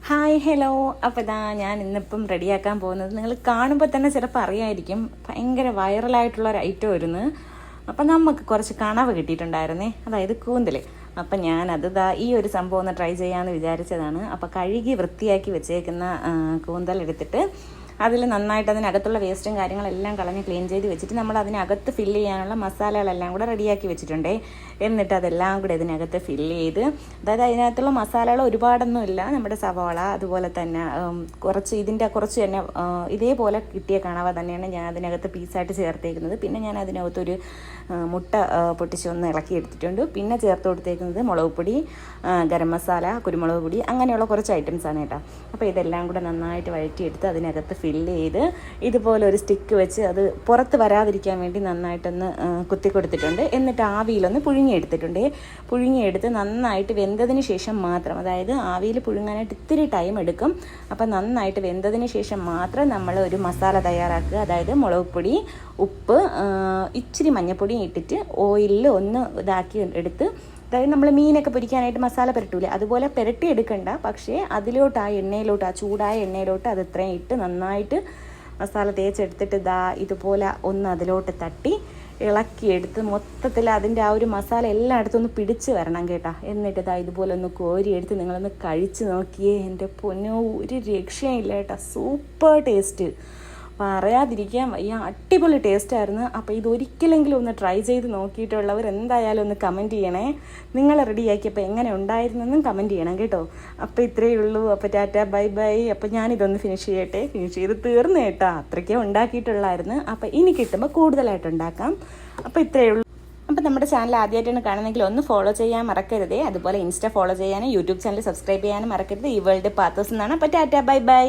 Hi hello. അപ്പോൾ ഞാൻ ഇന്നിപ്പം റെഡിയാക്കാൻ പോകുന്നത് നിങ്ങൾ കാണുമ്പോൾ തന്നെ ചിലപ്പോൾ അറിയായിരിക്കും, ഭയങ്കര വൈറലായിട്ടുള്ളൊരു ഐറ്റം വരുന്നു. അപ്പം നമുക്ക് കുറച്ച് കണവ് കിട്ടിയിട്ടുണ്ടായിരുന്നേ, അതായത് കൂന്തൽ. അപ്പം ഞാനത് ഈ ഒരു സംഭവം ഒന്ന് ട്രൈ ചെയ്യാമെന്ന് വിചാരിച്ചതാണ്. അപ്പോൾ കഴുകി വൃത്തിയാക്കി വെച്ചേക്കുന്ന കൂന്തൽ എടുത്തിട്ട് അതിൽ നന്നായിട്ട് അതിനകത്തുള്ള വേസ്റ്റും കാര്യങ്ങളെല്ലാം കളഞ്ഞ് ക്ലീൻ ചെയ്ത് വെച്ചിട്ട് നമ്മൾ അതിനകത്ത് ഫില്ല് ചെയ്യാനുള്ള മസാലകളെല്ലാം കൂടെ റെഡിയാക്കി വെച്ചിട്ടുണ്ട്. എന്നിട്ട് അതെല്ലാം കൂടെ ഇതിനകത്ത് ഫില്ല് ചെയ്ത്, അതായത് അതിനകത്തുള്ള മസാലകൾ ഒരുപാടൊന്നും ഇല്ല. നമ്മുടെ സവാള, അതുപോലെ തന്നെ കുറച്ച് തന്നെ ഇതേപോലെ കിട്ടിയ കണവ തന്നെയാണ് ഞാൻ അതിനകത്ത് പീസായിട്ട് ചേർത്തേക്കുന്നത്. പിന്നെ ഞാൻ അതിനകത്തൊരു മുട്ട പൊട്ടിച്ചൊന്ന് ഇളക്കി എടുത്തിട്ടുണ്ട്. പിന്നെ ചേർത്ത് കൊടുത്തേക്കുന്നത് മുളക് പൊടി, ഗരം മസാല, കുരുമുളക് പൊടി, അങ്ങനെയുള്ള കുറച്ച് ഐറ്റംസാണ് കേട്ടോ. അപ്പോൾ ഇതെല്ലാം കൂടെ നന്നായിട്ട് വഴറ്റിയെടുത്ത് അതിനകത്ത് ഫില്ല് ചെയ്ത് ഇതുപോലെ ഒരു സ്റ്റിക്ക് വെച്ച് അത് പുറത്ത് വരാതിരിക്കാൻ വേണ്ടി നന്നായിട്ടൊന്ന് കുത്തി കൊടുത്തിട്ടുണ്ട്. എന്നിട്ട് ആവിയിലൊന്ന് പുഴുങ്ങിയെടുത്ത് നന്നായിട്ട് വെന്തതിന് ശേഷം മാത്രം, അതായത് ആവിയിൽ പുഴുങ്ങാനായിട്ട് ഇത്തിരി ടൈം എടുക്കും. അപ്പം നന്നായിട്ട് വെന്തതിന് ശേഷം മാത്രം നമ്മൾ ഒരു മസാല തയ്യാറാക്കുക. അതായത് മുളക് പൊടി, ഉപ്പ്, ഇച്ചിരി മഞ്ഞൾപ്പൊടിയും ഇട്ടിട്ട് ഓയിലിൽ ഒന്ന് ഇതാക്കി എടുത്ത്, അതായത് നമ്മൾ മീനൊക്കെ പൊരിക്കാനായിട്ട് മസാല പുരട്ടൂലേ, അതുപോലെ പുരട്ടി എടുക്കണ്ട. പക്ഷേ അതിലോട്ട് ആ ചൂടായ എണ്ണയിലോട്ട് അത് ഇത്രയും ഇട്ട് നന്നായിട്ട് മസാല തേച്ചെടുത്തിട്ട് ഇതുപോലെ ഒന്ന് അതിലോട്ട് തട്ടി ഇളക്കിയെടുത്ത് മൊത്തത്തിൽ അതിൻ്റെ ആ ഒരു മസാല എല്ലായിടത്തും ഒന്ന് പിടിച്ച് വരണം കേട്ടോ. എന്നിട്ട് ഇതുപോലെ ഒന്ന് കോരിയെടുത്ത് നിങ്ങളൊന്ന് കഴിച്ച് നോക്കിയേ. എൻ്റെ പൊന്നോ, ഒരു രക്ഷയില്ല കേട്ടോ, സൂപ്പർ ടേസ്റ്റ്, പറയാതിരിക്കാൻ വയ്യ, അടിപൊളി ടേസ്റ്റായിരുന്നു. അപ്പോൾ ഇതൊരിക്കലെങ്കിലും ഒന്ന് ട്രൈ ചെയ്ത് നോക്കിയിട്ടുള്ളവർ എന്തായാലും ഒന്ന് കമൻറ്റ് ചെയ്യണേ. നിങ്ങൾ റെഡിയാക്കിയപ്പോൾ എങ്ങനെ ഉണ്ടായിരുന്നെന്നും കമൻറ്റ് ചെയ്യണം കേട്ടോ. അപ്പോൾ ഇത്രയേ ഉള്ളൂ. അപ്പോൾ ടാറ്റ, ബൈ ബൈ. അപ്പോൾ ഞാനിതൊന്ന് ഫിനിഷ് ചെയ്ത് തീർന്നു കേട്ടോ. അത്രയ്ക്കേ ഉണ്ടാക്കിയിട്ടുള്ളായിരുന്നു. അപ്പോൾ ഇനി കിട്ടുമ്പോൾ കൂടുതലായിട്ട് ഉണ്ടാക്കാം. അപ്പോൾ ഇത്രയേ ഉള്ളൂ. അപ്പോൾ നമ്മുടെ ചാനൽ ആദ്യമായിട്ടാണ് കാണുന്നെങ്കിൽ ഒന്ന് ഫോളോ ചെയ്യാൻ മറക്കരുതേ. അതുപോലെ ഇൻസ്റ്റ ഫോളോ ചെയ്യാനും യൂട്യൂബ് ചാനൽ സബ്സ്ക്രൈബ് ചെയ്യാനും മറക്കരുത്. ഈ വേൾഡ് പാത്തോസ് എന്നാണ്. അപ്പോൾ ടാറ്റ, ബൈ ബൈ.